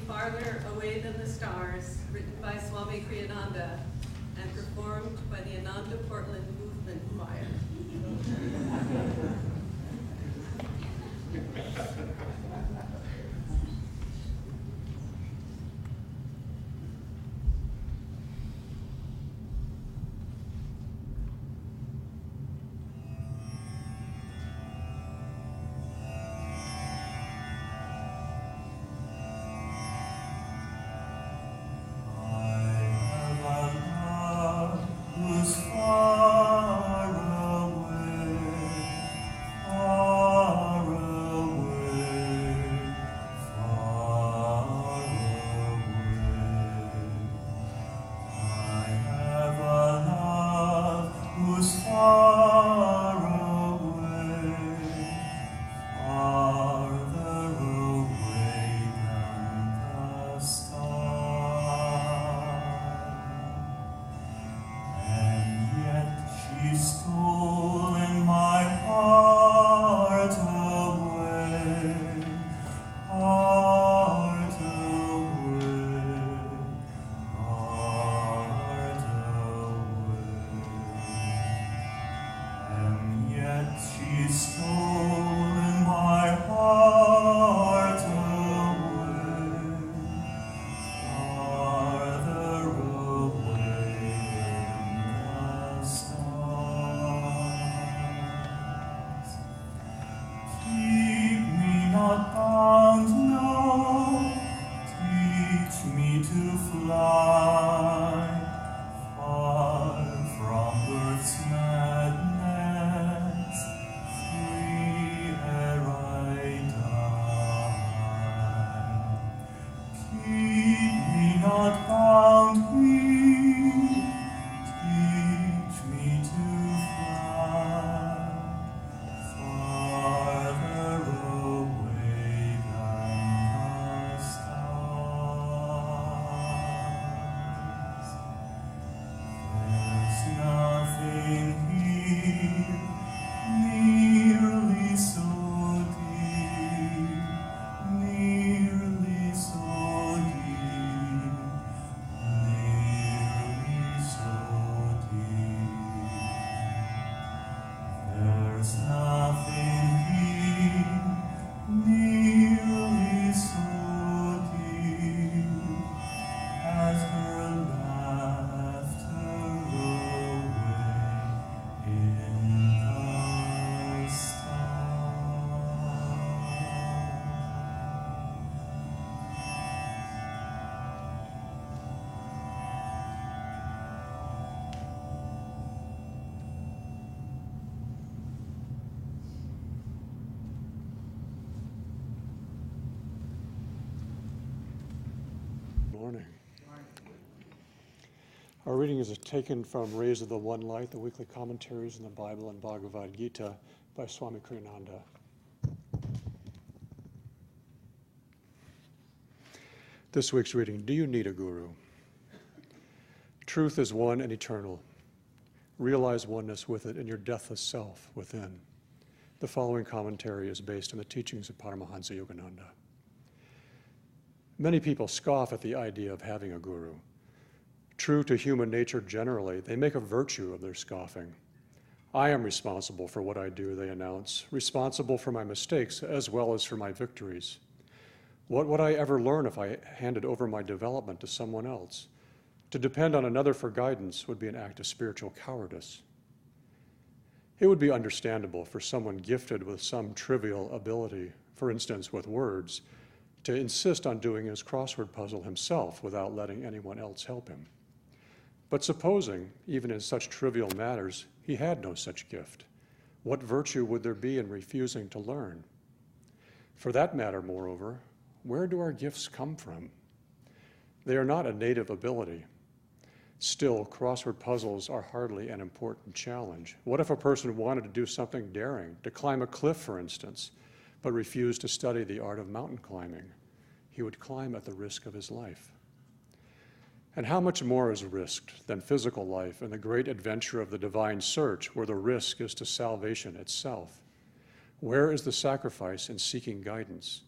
Farther Away Than the Stars, written by Swami Kriyananda and performed by the Ananda Portland Movement Choir. Morning. Our reading is taken from Rays of the One Light, the weekly commentaries in the Bible and Bhagavad Gita by Swami Kriyananda. This week's reading, do you need a guru? Truth is one and eternal. Realize oneness with it in your deathless self within. The following commentary is based on the teachings of Paramahansa Yogananda. Many people scoff at the idea of having a guru. True to human nature generally, they make a virtue of their scoffing. I am responsible for what I do, they announce, responsible for my mistakes as well as for my victories. What would I ever learn if I handed over my development to someone else? To depend on another for guidance would be an act of spiritual cowardice. It would be understandable for someone gifted with some trivial ability, for instance with words, to insist on doing his crossword puzzle himself without letting anyone else help him. But supposing, even in such trivial matters, he had no such gift, what virtue would there be in refusing to learn? For that matter, moreover, where do our gifts come from? They are not a native ability. Still, crossword puzzles are hardly an important challenge. What if a person wanted to do something daring, to climb a cliff, for instance, but refused to study the art of mountain climbing? He would climb at the risk of his life. And how much more is risked than physical life in the great adventure of the divine search, where the risk is to salvation itself? Where is the sacrifice in seeking guidance?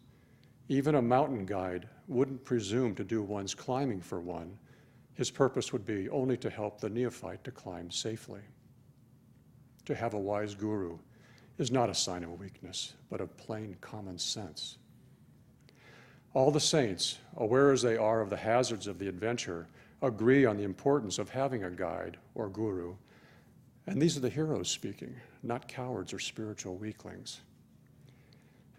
Even a mountain guide wouldn't presume to do one's climbing for one. His purpose would be only to help the neophyte to climb safely. To have a wise guru is not a sign of weakness, but of plain common sense. All the saints, aware as they are of the hazards of the adventure, agree on the importance of having a guide or guru. And these are the heroes speaking, not cowards or spiritual weaklings.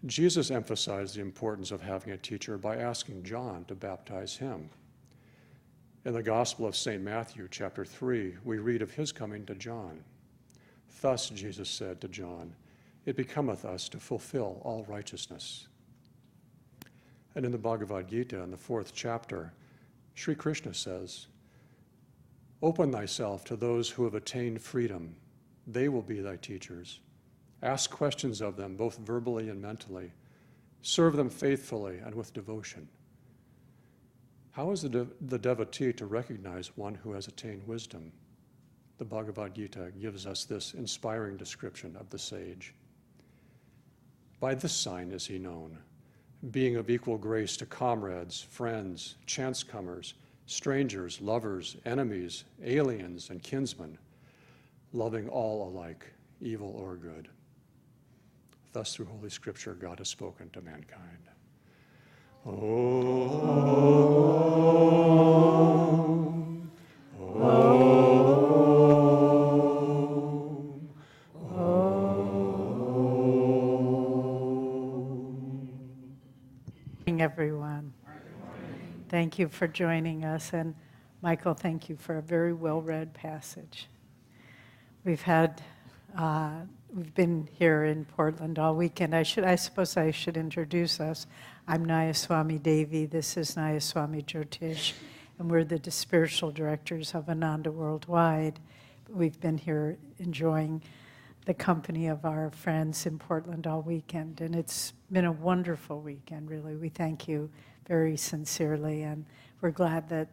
Jesus emphasized the importance of having a teacher by asking John to baptize him. In the Gospel of St. Matthew, chapter 3, we read of his coming to John. Thus Jesus said to John, "It becometh us to fulfill all righteousness." And in the Bhagavad Gita, in the 4th chapter, Sri Krishna says, "Open thyself to those who have attained freedom. They will be thy teachers. Ask questions of them, both verbally and mentally. Serve them faithfully and with devotion." How is the devotee to recognize one who has attained wisdom? The Bhagavad Gita gives us this inspiring description of the sage. "By this sign is he known, being of equal grace to comrades, friends, chance-comers, strangers, lovers, enemies, aliens, and kinsmen, loving all alike, evil or good." Thus, through Holy Scripture, God has spoken to mankind. Om, Om, Good morning, everyone. Thank you for joining us. And Michael, thank you for a very well-read passage. We've been here in Portland all weekend. I suppose I should introduce us. I'm Nayaswami Devi. This is Nayaswami Jyotish, and we're the spiritual directors of Ananda Worldwide. We've been here enjoying the company of our friends in Portland all weekend, and it's been a wonderful weekend, really. We thank you very sincerely, and we're glad that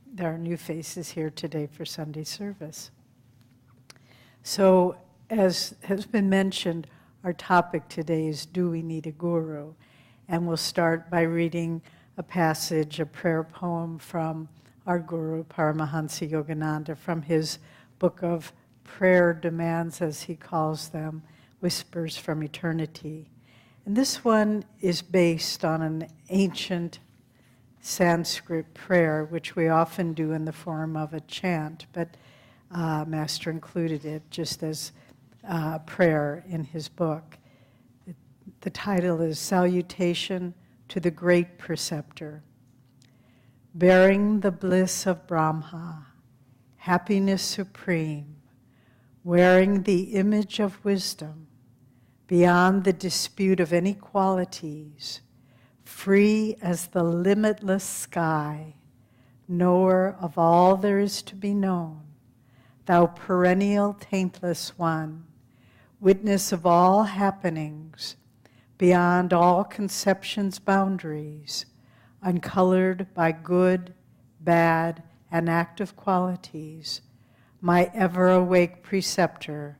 there are new faces here today for Sunday service. So, as has been mentioned, our topic today is, do we need a guru? And we'll start by reading a passage, a prayer poem from our guru, Paramahansa Yogananda, from his book of prayer demands, as he calls them, Whispers from Eternity. And this one is based on an ancient Sanskrit prayer, which we often do in the form of a chant, but Master included it just as prayer in his book. The title is Salutation to the Great Preceptor. Bearing the bliss of Brahma, happiness supreme, wearing the image of wisdom, beyond the dispute of any qualities, free as the limitless sky, knower of all there is to be known, thou perennial taintless one, witness of all happenings, beyond all conception's boundaries, uncolored by good, bad, and active qualities, my ever-awake preceptor,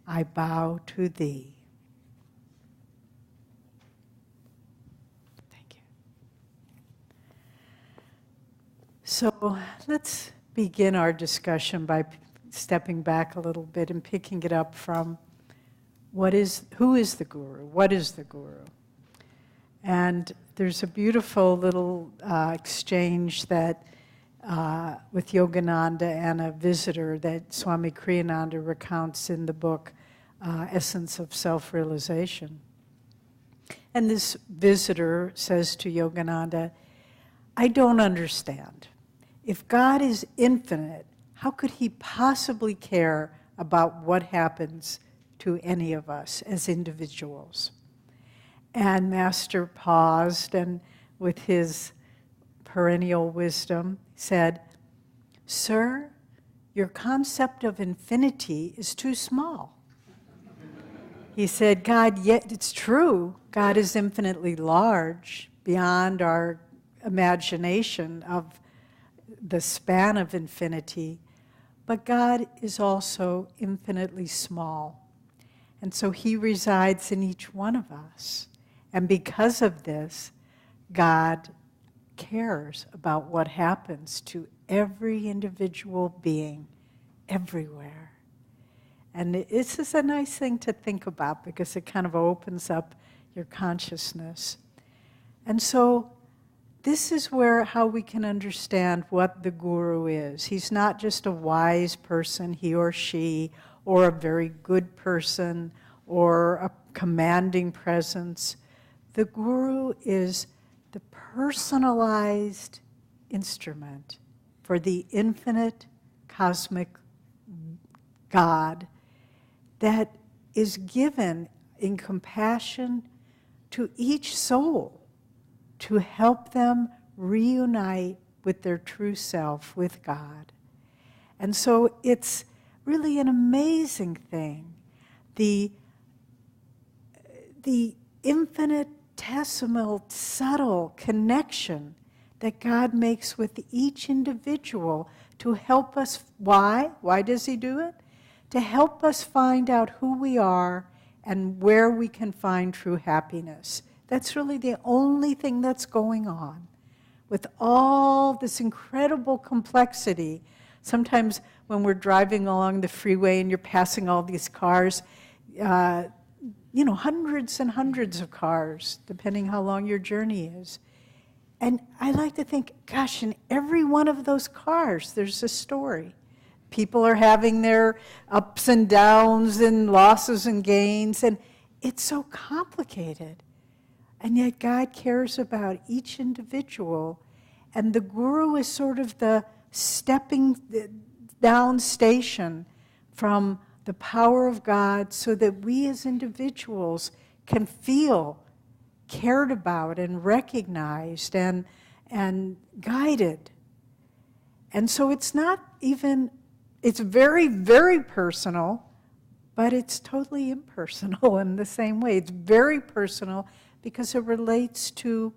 I bow to thee. Thank you. So let's begin our discussion by stepping back a little bit and picking it up from who is the guru? What is the guru? And there's a beautiful little exchange that with Yogananda and a visitor that Swami Kriyananda recounts in the book Essence of Self-Realization. And this visitor says to Yogananda, I don't understand. If God is infinite, how could he possibly care about what happens to any of us as individuals? And Master paused and with his perennial wisdom said, Sir, your concept of infinity is too small. He said, yet it's true, God is infinitely large, beyond our imagination of the span of infinity, but God is also infinitely small. And so he resides in each one of us. And because of this, God cares about what happens to every individual being everywhere. And this is a nice thing to think about because it kind of opens up your consciousness. And so this is how we can understand what the guru is. He's not just a wise person, he or she, or a very good person, or a commanding presence. The guru is the personalized instrument for the infinite cosmic God that is given in compassion to each soul to help them reunite with their true self, with God. And so it's really an amazing thing. The infinitesimal, subtle connection that God makes with each individual to help us. Why? Why does he do it? To help us find out who we are and where we can find true happiness. That's really the only thing that's going on. With all this incredible complexity, sometimes when we're driving along the freeway and you're passing all these cars, hundreds and hundreds of cars, depending how long your journey is. And I like to think, gosh, in every one of those cars, there's a story. People are having their ups and downs and losses and gains, and it's so complicated. And yet God cares about each individual, and the guru is sort of the stepping down station from the power of God so that we as individuals can feel cared about and recognized and guided. And so it's not even, it's very, very personal, but it's totally impersonal in the same way. It's very personal because it relates to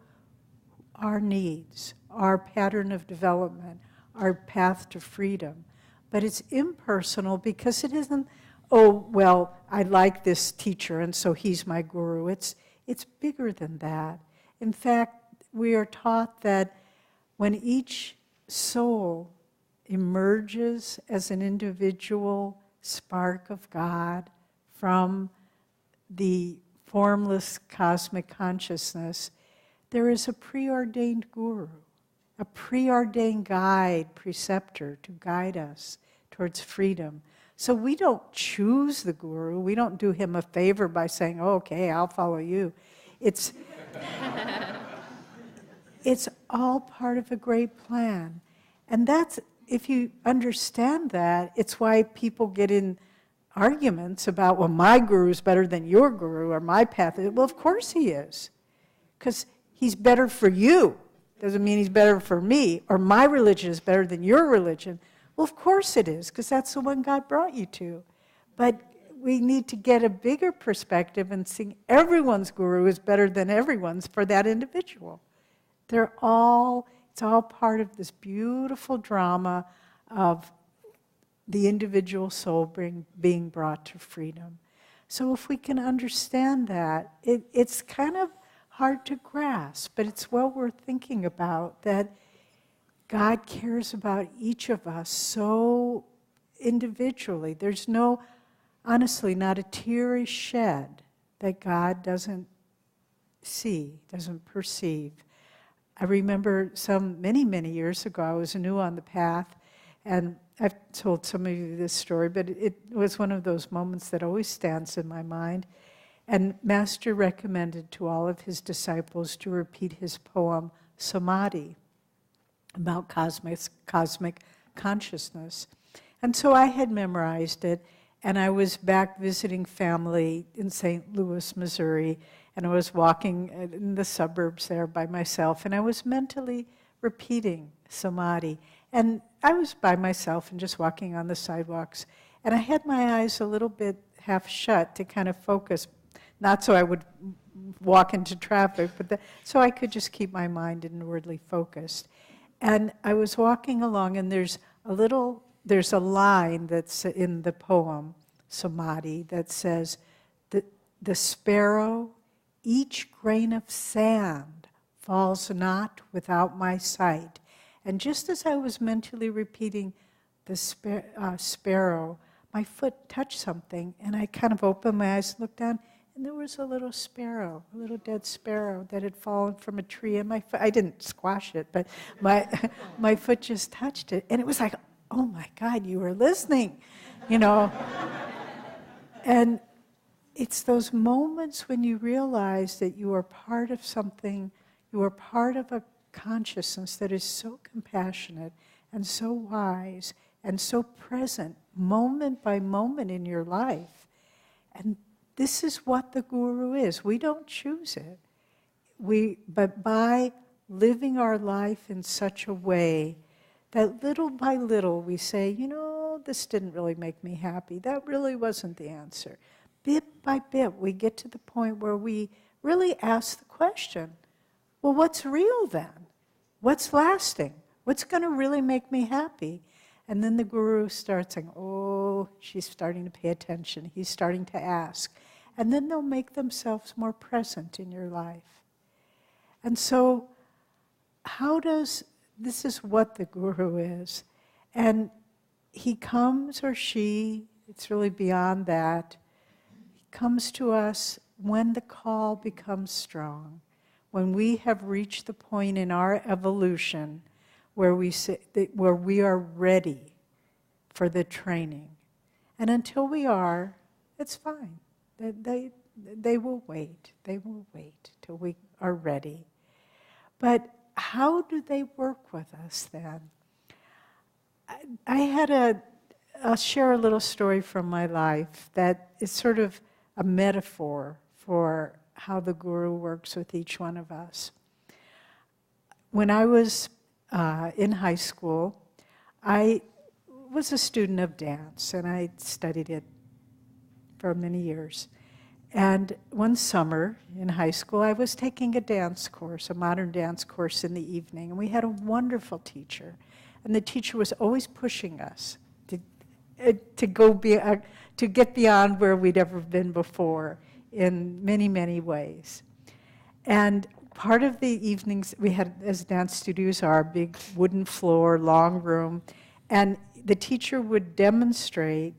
our needs, our pattern of development, our path to freedom. But it's impersonal because it isn't, oh, well, I like this teacher and so he's my guru. It's bigger than that. In fact, we are taught that when each soul emerges as an individual spark of God from the formless cosmic consciousness, there is a preordained guru, a preordained guide, preceptor to guide us towards freedom. So we don't choose the guru. We don't do him a favor by saying, oh, okay, I'll follow you. It's all part of a great plan. And that's, if you understand that, it's why people get in arguments about, well, my guru is better than your guru, or my path. Well, of course he is. Because he's better for you. Doesn't mean he's better for me, or my religion is better than your religion. Well, of course it is, because that's the one God brought you to. But we need to get a bigger perspective and see everyone's guru is better than everyone's for that individual. It's all part of this beautiful drama of the individual soul being brought to freedom. So if we can understand that, it's kind of hard to grasp, but it's well worth thinking about, that God cares about each of us so individually. There's honestly, not a tear is shed that God doesn't see, doesn't perceive. I remember many, many years ago, I was new on the path, and I've told some of you this story, but it was one of those moments that always stands in my mind. And Master recommended to all of his disciples to repeat his poem, Samadhi, about cosmic consciousness. And so I had memorized it, and I was back visiting family in St. Louis, Missouri, and I was walking in the suburbs there by myself, and I was mentally repeating Samadhi. And I was by myself and just walking on the sidewalks, and I had my eyes a little bit half shut to kind of focus, not so I would walk into traffic, but so I could just keep my mind inwardly focused. And I was walking along, and there's a line that's in the poem, Samadhi, that says, the sparrow, each grain of sand falls not without my sight. And just as I was mentally repeating the sparrow, my foot touched something, and I kind of opened my eyes and looked down, and there was a little sparrow, a little dead sparrow that had fallen from a tree, and my foot, I didn't squash it, but my foot just touched it, and it was like, oh my God, you were listening, you know. And it's those moments when you realize that you are part of something, you are part of a consciousness that is so compassionate and so wise and so present moment by moment in your life. And this is what the Guru is. We don't choose it. But by living our life in such a way that little by little we say, you know, this didn't really make me happy. That really wasn't the answer. Bit by bit, we get to the point where we really ask the question, well, what's real then? What's lasting? What's going to really make me happy? And then the Guru starts saying, oh, she's starting to pay attention. He's starting to ask. And then they'll make themselves more present in your life. And so, this is what the Guru is. And he comes, or she, it's really beyond that, he comes to us when the call becomes strong, when we have reached the point in our evolution where we are ready for the training. And until we are, it's fine. They will wait. They will wait till we are ready. But how do they work with us then? I'll share a little story from my life that is sort of a metaphor for how the Guru works with each one of us. When I was in high school, I was a student of dance, and I studied it for many years. And one summer in high school, I was taking a dance course, a modern dance course in the evening, and we had a wonderful teacher. And the teacher was always pushing us to get beyond where we'd ever been before in many, many ways. And part of the evenings we had as dance studios, our big wooden floor, long room, and the teacher would demonstrate,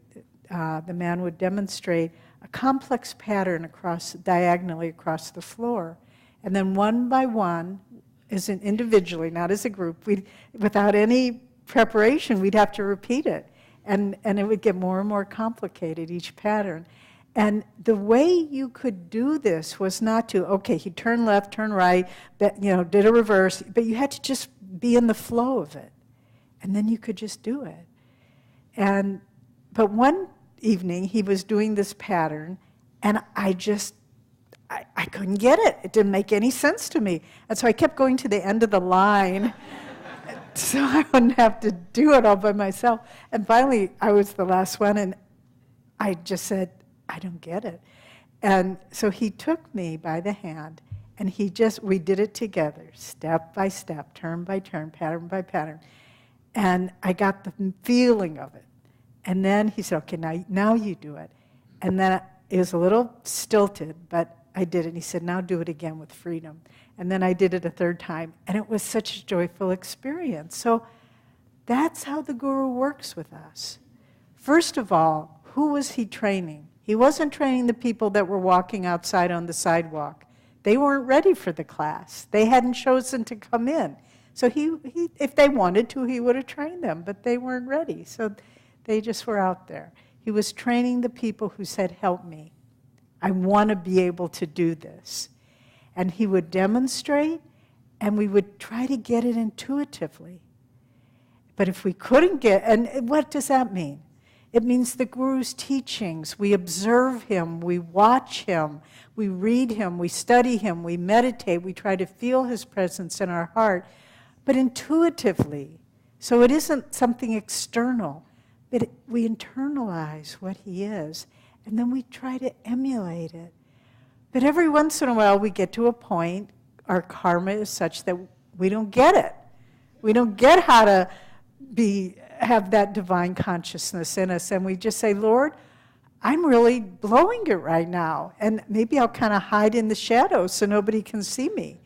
the man would demonstrate a complex pattern diagonally across the floor. And then one by one, individually, not as a group, without any preparation, we'd have to repeat it. And it would get more and more complicated, each pattern. And the way you could do this was not to, okay, he turned left, turned right, did a reverse, but you had to just be in the flow of it. And then you could just do it. But one evening, he was doing this pattern, and I couldn't get it. It didn't make any sense to me. And so I kept going to the end of the line so I wouldn't have to do it all by myself. And finally, I was the last one, and I just said, I don't get it. And so he took me by the hand, and we did it together, step by step, turn by turn, pattern by pattern. And I got the feeling of it. And then he said, okay, now you do it. And then it was a little stilted, but I did it. And he said, now do it again with freedom. And then I did it a third time, and it was such a joyful experience. So that's how the Guru works with us. First of all, who was he training? He wasn't training the people that were walking outside on the sidewalk. They weren't ready for the class. They hadn't chosen to come in. So he if they wanted to, he would have trained them, but they weren't ready. So they just were out there. He was training the people who said, help me. I want to be able to do this. And he would demonstrate, and we would try to get it intuitively. But if we couldn't and what does that mean? It means the Guru's teachings. We observe him, we watch him, we read him, we study him, we meditate, we try to feel his presence in our heart, but intuitively. So it isn't something external, but we internalize what he is, and then we try to emulate it. But every once in a while we get to a point, our karma is such that we don't get it. We don't get how to have that divine consciousness in us, and we just say, Lord, I'm really blowing it right now, and maybe I'll kind of hide in the shadows so nobody can see me.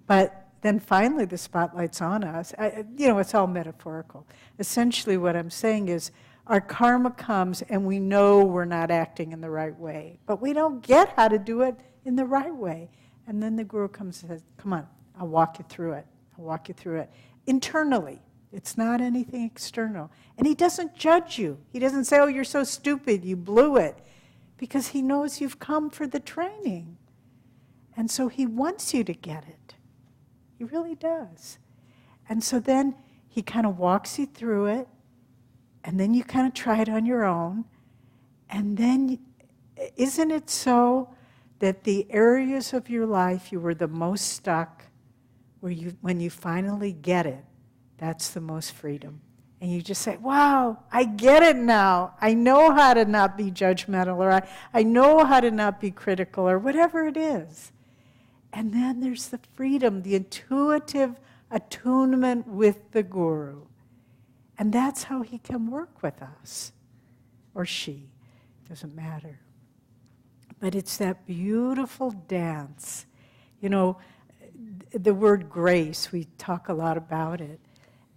But then finally the spotlight's on us. It's all metaphorical. Essentially what I'm saying is our karma comes and we know we're not acting in the right way, but we don't get how to do it in the right way. And then the Guru comes and says, come on, I'll walk you through it. I'll walk you through it. Internally. It's not anything external. And he doesn't judge you. He doesn't say, oh, you're so stupid, you blew it. Because he knows you've come for the training. And so he wants you to get it. He really does. And so then he kind of walks you through it, and then you kind of try it on your own. And then, isn't it so that the areas of your life you were the most stuck, when you finally get it, that's the most freedom. And you just say, wow, I get it now. I know how to not be judgmental, or I know how to not be critical, or whatever it is. And then there's the freedom, the intuitive attunement with the Guru. And that's how he can work with us, or she, doesn't matter. But it's that beautiful dance. The word grace, we talk a lot about it.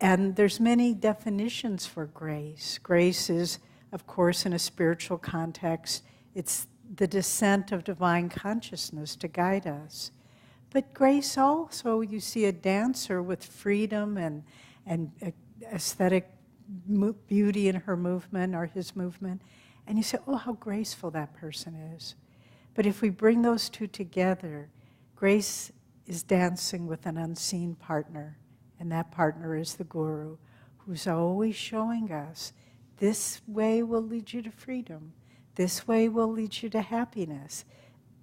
And there's many definitions for grace. Grace is, of course, in a spiritual context, it's the descent of divine consciousness to guide us. But grace also, you see a dancer with freedom and aesthetic beauty in her movement or his movement, and you say, oh, how graceful that person is. But if we bring those two together, grace is dancing with an unseen partner. And that partner is the Guru, who's always showing us, this way will lead you to freedom. This way will lead you to happiness.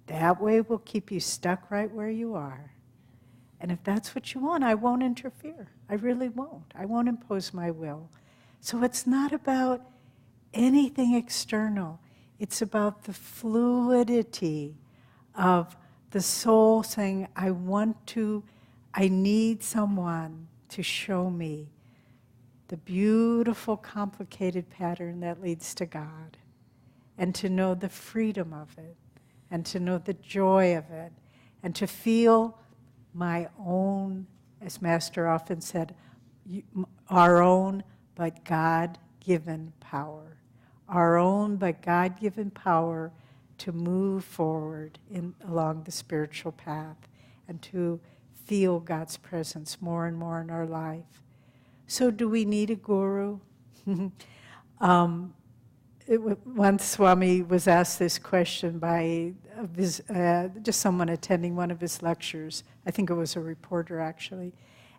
That way will keep you stuck right where you are. And if that's what you want, I won't interfere. I really won't. I won't impose my will. So it's not about anything external. It's about the fluidity of the soul saying, I need someone to show me the beautiful, complicated pattern that leads to God, and to know the freedom of it, and to know the joy of it, and to feel my own, as Master often said, our own but God-given power. Our own but God-given power to move forward along the spiritual path and to feel God's presence more and more in our life. So do we need a guru? Once Swami was asked this question by just someone attending one of his lectures. I think it was a reporter, actually.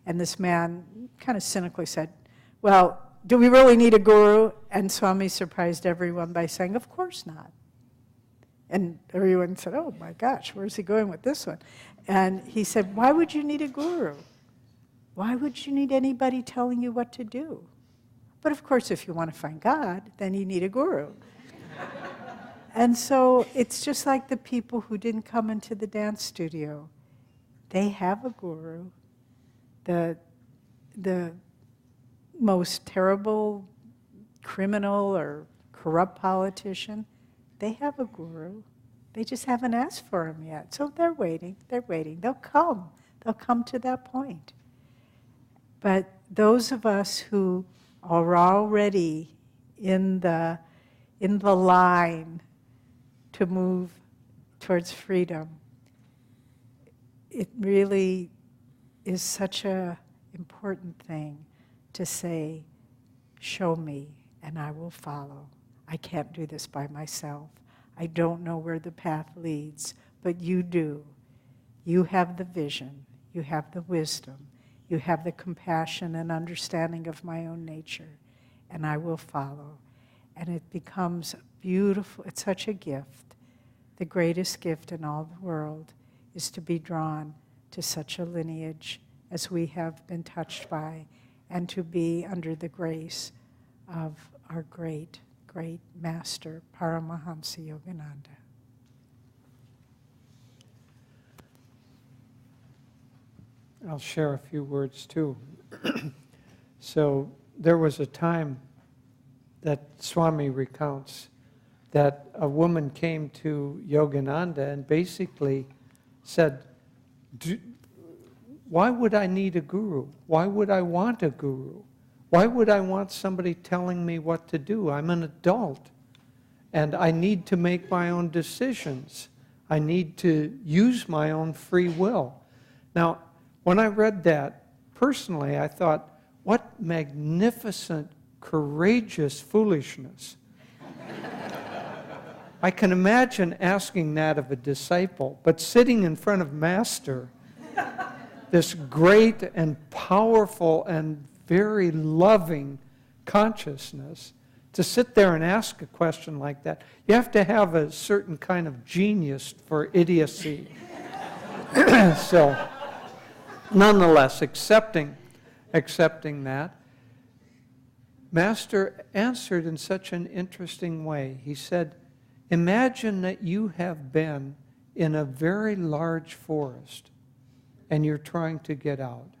And this man kind of cynically said, well, do we really need a guru? And Swami surprised everyone by saying, of course not. And everyone said, oh my gosh, where's he going with this one? And he said, why would you need a guru? Why would you need anybody telling you what to do? But of course, if you want to find God, then you need a guru. And so it's just like the people who didn't come into the dance studio. They have a guru. The most terrible criminal or corrupt politician, they have a guru. They just haven't asked for him yet. So they're waiting. They're waiting. They'll come. They'll come to that point. But those of us who are already in the line to move towards freedom, it really is such an important thing to say, show me and I will follow. I can't do this by myself. I don't know where the path leads, but you do. You have the vision. You have the wisdom. You have the compassion and understanding of my own nature, and I will follow. And it becomes beautiful. It's such a gift. The greatest gift in all the world is to be drawn to such a lineage as we have been touched by, and to be under the grace of our great, great Master, Paramahamsa Yogananda. I'll share a few words too. So there was a time that Swami recounts that a woman came to Yogananda and basically said, why would I need a guru? Why would I want a guru? Why would I want somebody telling me what to do? I'm an adult, and I need to make my own decisions. I need to use my own free will. Now, when I read that, personally, I thought, what magnificent, courageous foolishness. I can imagine asking that of a disciple, but sitting in front of Master, this great and powerful and very loving consciousness, to sit there and ask a question like that, you have to have a certain kind of genius for idiocy. So, nonetheless, accepting that, Master answered in such an interesting way. He said, imagine that you have been in a very large forest and you're trying to get out.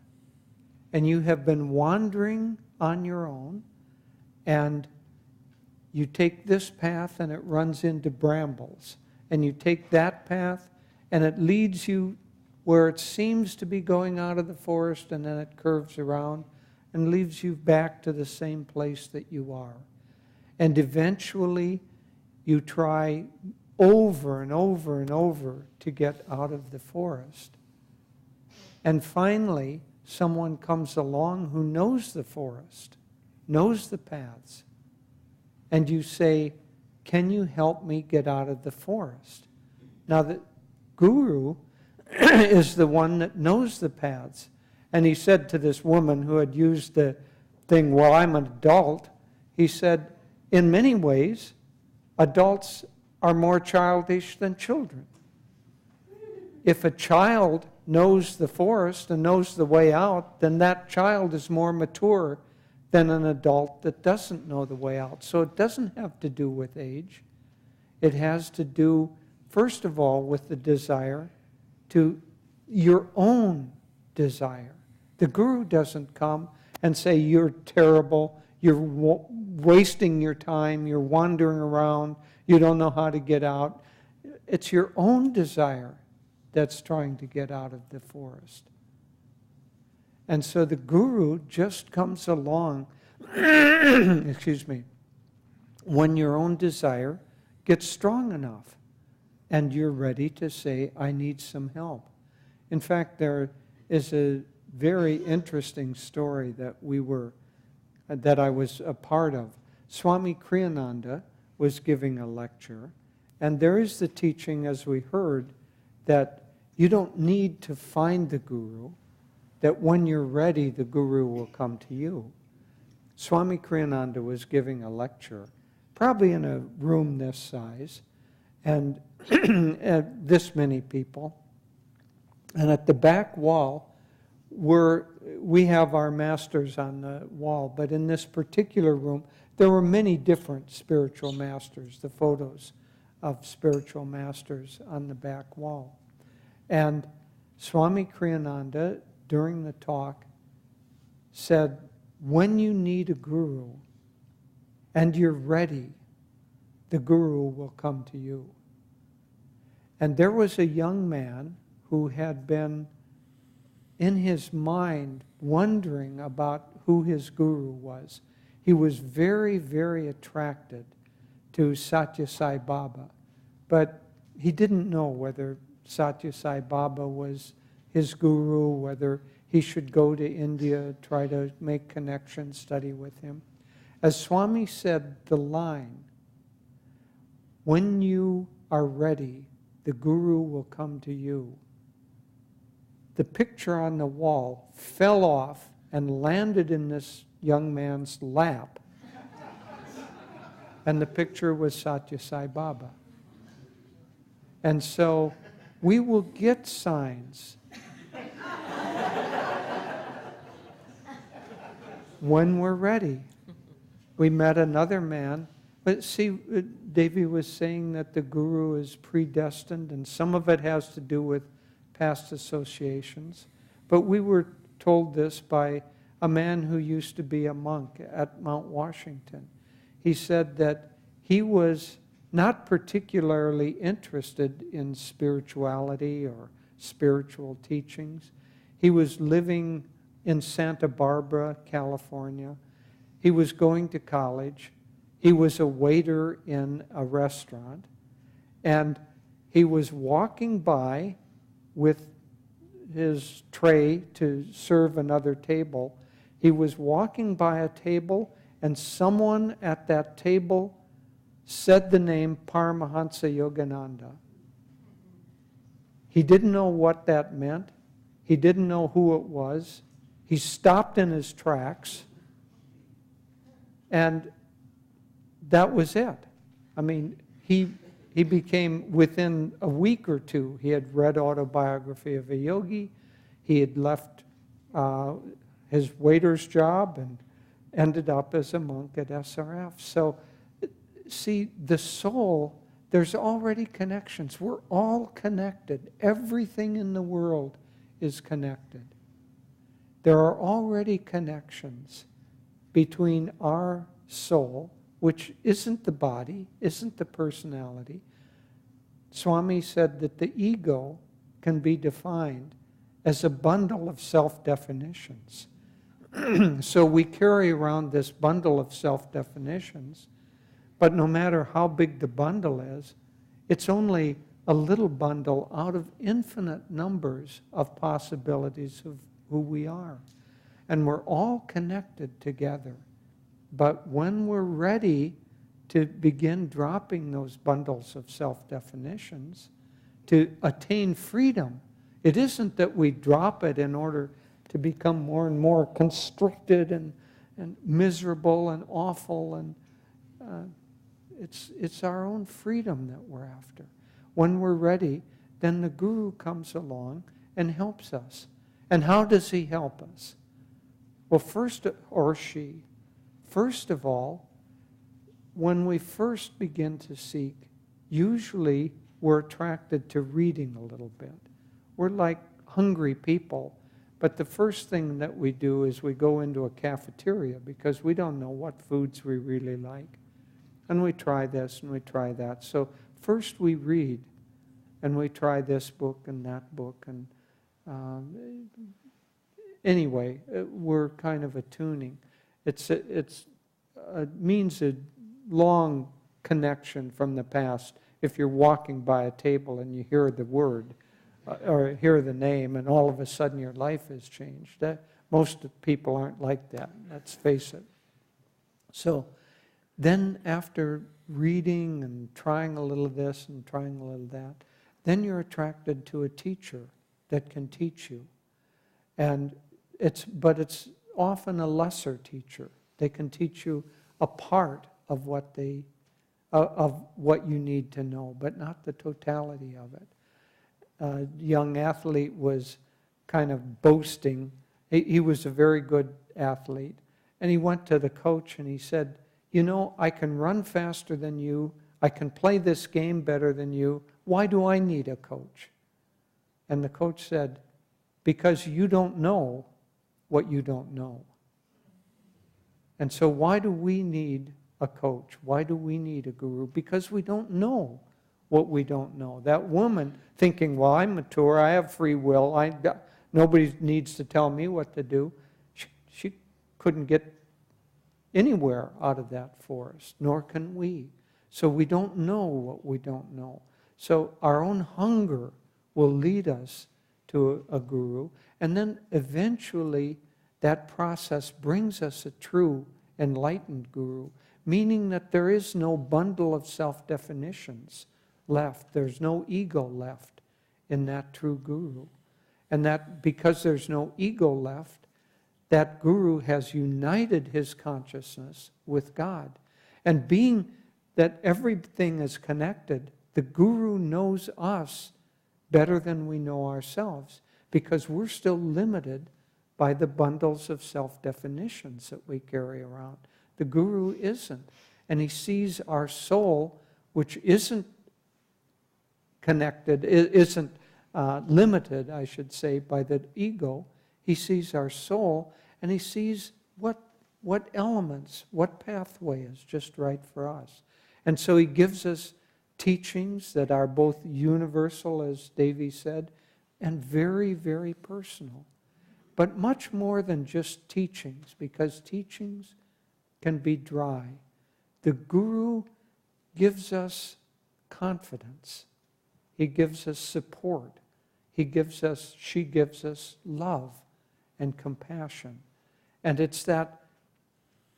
And you have been wandering on your own, and you take this path and it runs into brambles. And you take that path and it leads you where it seems to be going out of the forest, and then it curves around and leaves you back to the same place that you are. And eventually you try over and over and over to get out of the forest. And finally, someone comes along who knows the forest, knows the paths, and you say, can you help me get out of the forest? Now, the guru is the one that knows the paths. And he said to this woman who had used the thing, well, I'm an adult, he said, in many ways, adults are more childish than children. If a child knows the forest and knows the way out, then that child is more mature than an adult that doesn't know the way out. So it doesn't have to do with age. It has to do, first of all, with the desire to your own desire. The guru doesn't come and say, you're terrible, you're wasting your time, you're wandering around, you don't know how to get out. It's your own desire that's trying to get out of the forest. And so the guru just comes along, excuse me, when your own desire gets strong enough and you're ready to say, I need some help. In fact, there is a very interesting story that I was a part of. Swami Kriyananda was giving a lecture, and there is the teaching, as we heard, that you don't need to find the guru, that when you're ready, the guru will come to you. Swami Kriyananda was giving a lecture, probably in a room this size, and this many people. And at the back wall, we have our masters on the wall, but in this particular room, there were many different spiritual masters, the photos of spiritual masters on the back wall. And Swami Kriyananda, during the talk, said, when you need a guru and you're ready, the guru will come to you. And there was a young man who had been in his mind wondering about who his guru was. He was very, very attracted to Satya Sai Baba, but he didn't know whether Satya Sai Baba was his guru, whether he should go to India, try to make connections, study with him. As Swami said the line, when you are ready, the guru will come to you. The picture on the wall fell off and landed in this young man's lap. And the picture was Satya Sai Baba. And so we will get signs when we're ready. We met another man, but see, Devi was saying that the guru is predestined, and some of it has to do with past associations. But we were told this by a man who used to be a monk at Mount Washington. He said that he was not particularly interested in spirituality or spiritual teachings. He was living in Santa Barbara, California. He was going to college. He was a waiter in a restaurant. And he was walking by with his tray to serve another table. He was walking by a table, and someone at that table said the name Paramahansa Yogananda. He didn't know what that meant. He didn't know who it was. He stopped in his tracks, and that was it. I mean, he became, within a week or two, he had read Autobiography of a Yogi. He had left his waiter's job and ended up as a monk at SRF. So, see, the soul, there's already connections. We're all connected. Everything in the world is connected. There are already connections between our soul, which isn't the body, isn't the personality. Swami said that the ego can be defined as a bundle of self-definitions. So we carry around this bundle of self-definitions, but no matter how big the bundle is, it's only a little bundle out of infinite numbers of possibilities of who we are. And we're all connected together. But when we're ready to begin dropping those bundles of self-definitions to attain freedom, it isn't that we drop it in order to become more and more constricted and miserable and awful. And it's our own freedom that we're after. When we're ready, then the Guru comes along and helps us. And how does he help us? Well, or she, first of all, when we first begin to seek, usually we're attracted to reading a little bit. We're like hungry people, but the first thing that we do is we go into a cafeteria because we don't know what foods we really like. And we try this and we try that. So first we read, and we try this book and that book. And anyway, we're kind of attuning. It means a long connection from the past. If you're walking by a table and you hear the word or hear the name, and all of a sudden your life has changed. Most people aren't like that, let's face it. So then after reading and trying a little of this and trying a little of that, then you're attracted to a teacher that can teach you. But it's often a lesser teacher. They can teach you a part of what you need to know, but not the totality of it. A young athlete was kind of boasting. He was a very good athlete. And he went to the coach and he said, you know, I can run faster than you. I can play this game better than you. Why do I need a coach? And the coach said, because you don't know what you don't know. And so why do we need a coach? Why do we need a guru? Because we don't know what we don't know. That woman thinking, well, I'm mature, I have free will, nobody needs to tell me what to do. She couldn't get anywhere out of that forest, nor can we. So we don't know what we don't know. So our own hunger will lead us to a guru, and then eventually that process brings us a true enlightened guru, meaning that there is no bundle of self-definitions left. There's no ego left in that true guru. And that because there's no ego left, that guru has united his consciousness with God. And being that everything is connected, the guru knows us better than we know ourselves, because we're still limited by the bundles of self-definitions that we carry around. The guru isn't. And he sees our soul, which isn't connected, isn't limited, I should say, by the ego. He sees our soul, and he sees what elements, what pathway is just right for us. And so he gives us teachings that are both universal, as Devi said, and very, very personal. but much more than just teachings, because teachings can be dry. The Guru gives us confidence. He gives us support. She gives us love and compassion. And it's that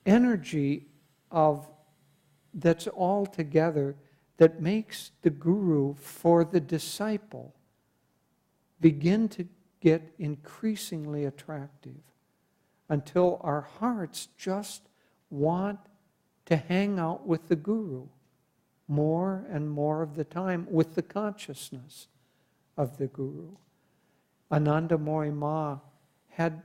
energy that's all together that makes the Guru for the disciple begin to get increasingly attractive until our hearts just want to hang out with the Guru more and more of the time with the consciousness of the Guru. Anandamoyi Ma had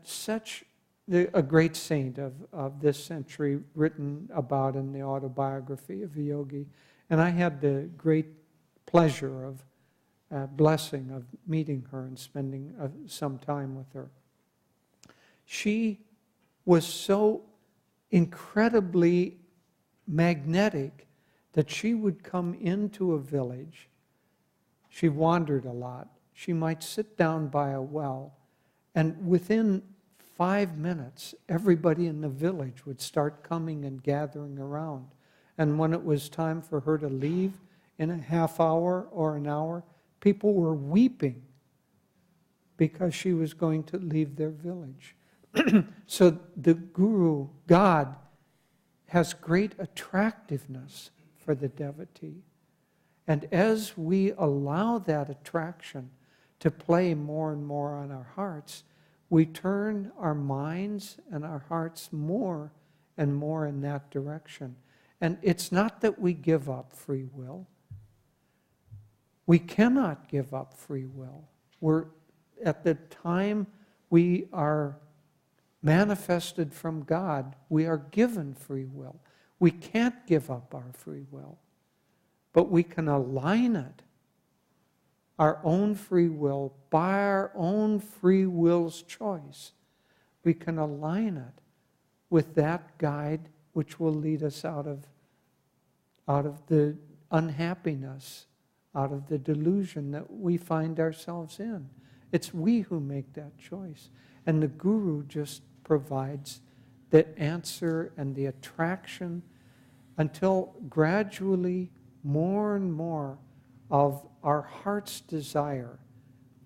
a great saint of this century written about in the autobiography of a yogi, and I had the great pleasure of blessing of meeting her and spending some time with her. She was so incredibly magnetic that she would come into a village. She wandered a lot. She might sit down by a well, and within 5 minutes, everybody in the village would start coming and gathering around. And when it was time for her to leave in a half hour or an hour, people were weeping because she was going to leave their village. So the Guru, God, has great attractiveness for the devotee. And as we allow that attraction to play more and more on our hearts, we turn our minds and our hearts more and more in that direction. And it's not that we give up free will. We cannot give up free will. At the time we are manifested from God, we are given free will. We can't give up our free will, but we can align it, our own free will, by our own free will's choice. We can align it with that guide which will lead us out of the unhappiness, out of the delusion that we find ourselves in. It's we who make that choice. And the Guru just provides the answer and the attraction until gradually more and more of our heart's desire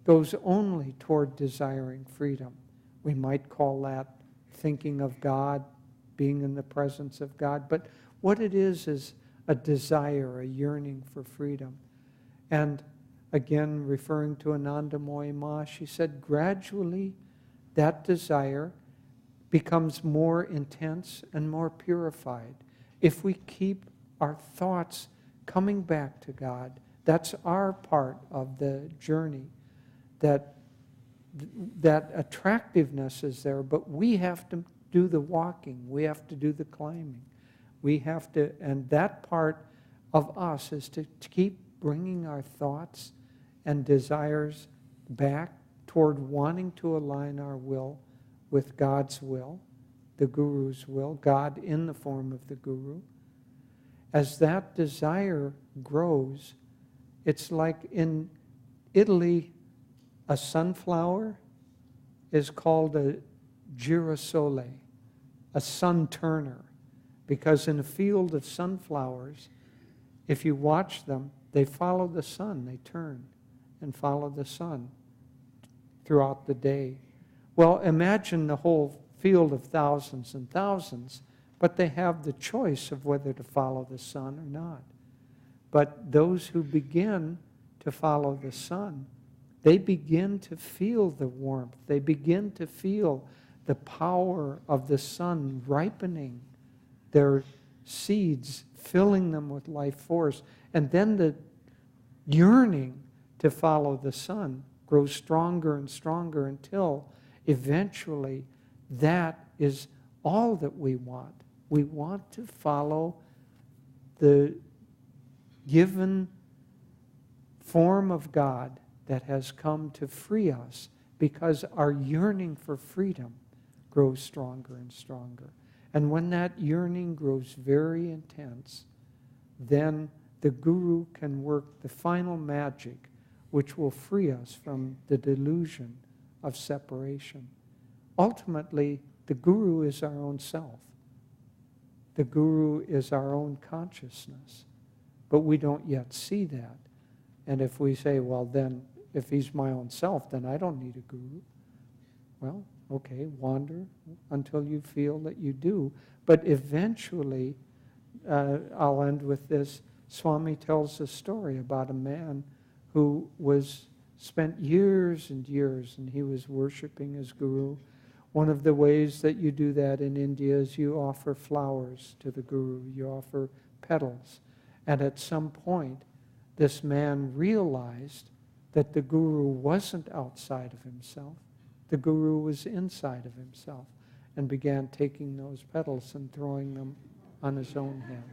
goes only toward desiring freedom. We might call that thinking of God, being in the presence of God, but what it is a desire, a yearning for freedom. And again, referring to Anandamoyi Ma, she said, gradually that desire becomes more intense and more purified. If we keep our thoughts coming back to God, that's our part of the journey. That attractiveness is there, but we have to do the walking. We have to do the climbing. We have to, and that part of us is to keep bringing our thoughts and desires back toward wanting to align our will with God's will, the Guru's will, God in the form of the Guru. As that desire grows, it's like in Italy, a sunflower is called a girasole, a sun turner, because in a field of sunflowers, if you watch them, they follow the sun. They turn and follow the sun throughout the day. Well, imagine the whole field of thousands and thousands, but they have the choice of whether to follow the sun or not. But those who begin to follow the sun, they begin to feel the warmth. They begin to feel the power of the sun ripening their seeds, filling them with life force. And then the yearning to follow the sun grows stronger and stronger until eventually that is all that we want. We want to follow the given form of God that has come to free us, because our yearning for freedom grows stronger and stronger. And when that yearning grows very intense, then the Guru can work the final magic which will free us from the delusion of separation. ultimately, the guru is our own self. The guru is our own consciousness. But we don't yet see that. And if we say, well, then, if he's my own self, then I don't need a guru. Well, okay, wander until you feel that you do. But eventually, I'll end with this. Swami tells a story about a man who spent years and years, and he was worshiping his guru. One of the ways that you do that in India is you offer flowers to the guru. You offer petals. And at some point, this man realized that the guru wasn't outside of himself. The guru was inside of himself, and began taking those petals and throwing them on his own hand.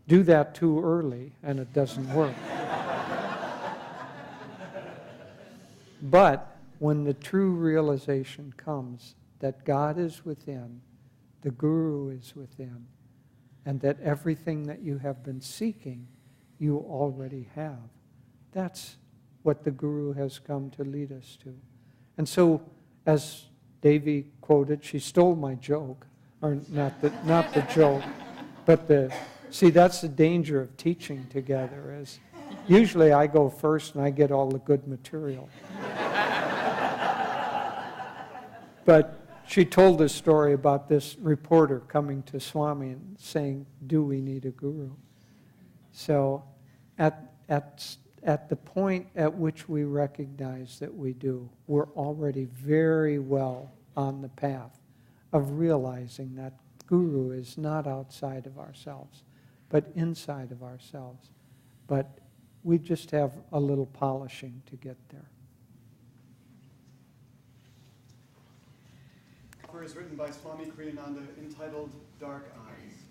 Do that too early, and it doesn't work. But when the true realization comes that God is within, the guru is within, and that everything that you have been seeking, you already have, that's what the guru has come to lead us to. And so, as Devi quoted, she stole my joke, or not the joke, but see, that's the danger of teaching together, is usually I go first and I get all the good material. But she told this story about this reporter coming to Swami and saying, do we need a guru? So at the point at which we recognize that we do, we're already very well on the path of realizing that guru is not outside of ourselves, but inside of ourselves. But we just have a little polishing to get there. Is written by Swami Kriyananda, entitled Dark Eyes.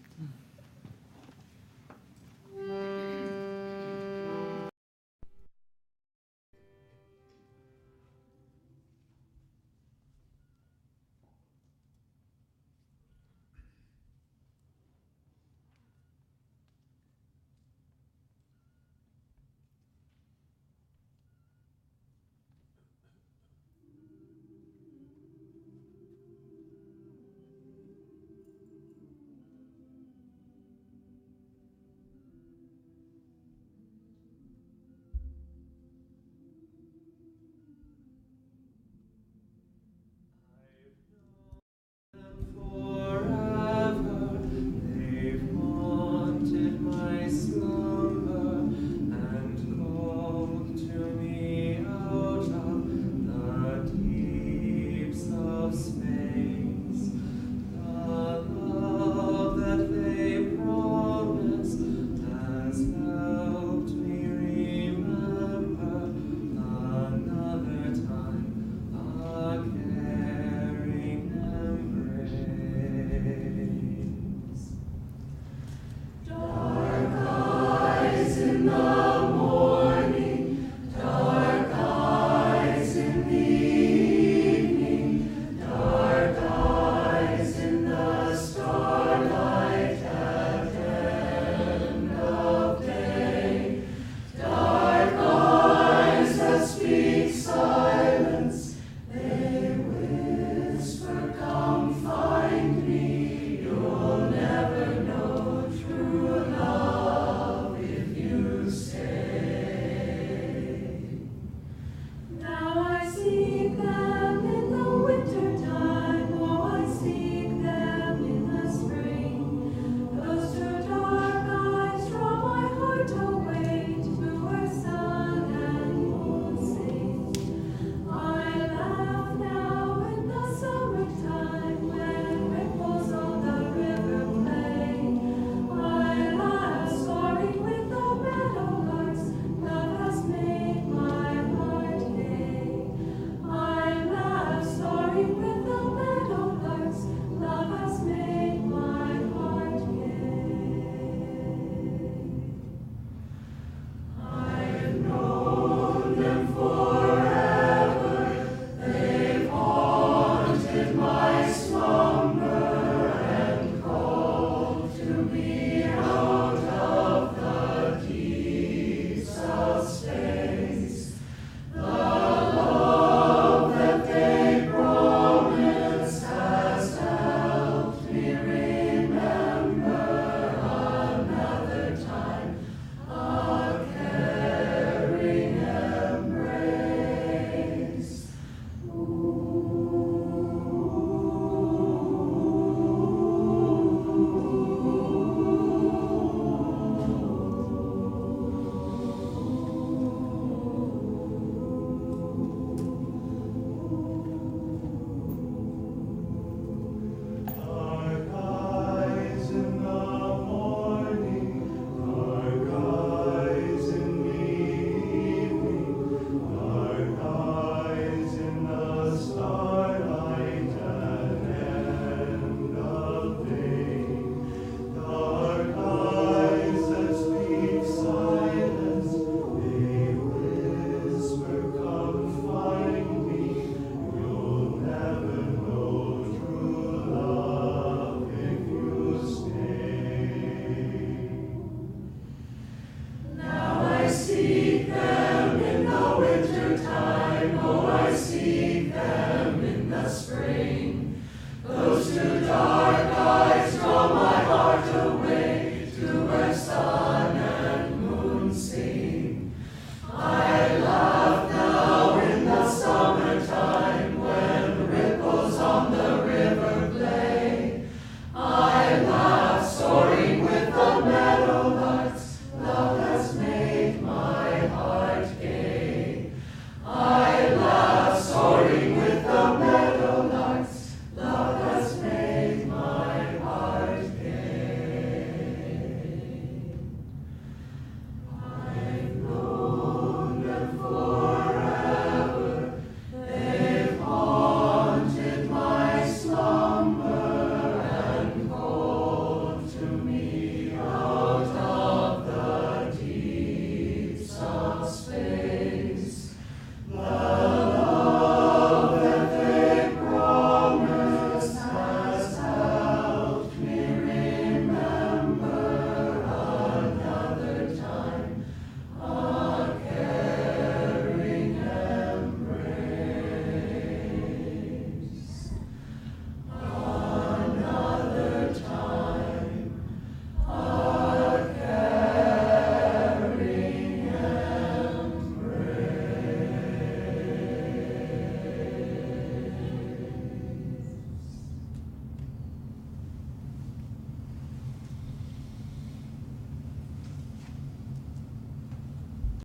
Those two dark eyes draw my heart away.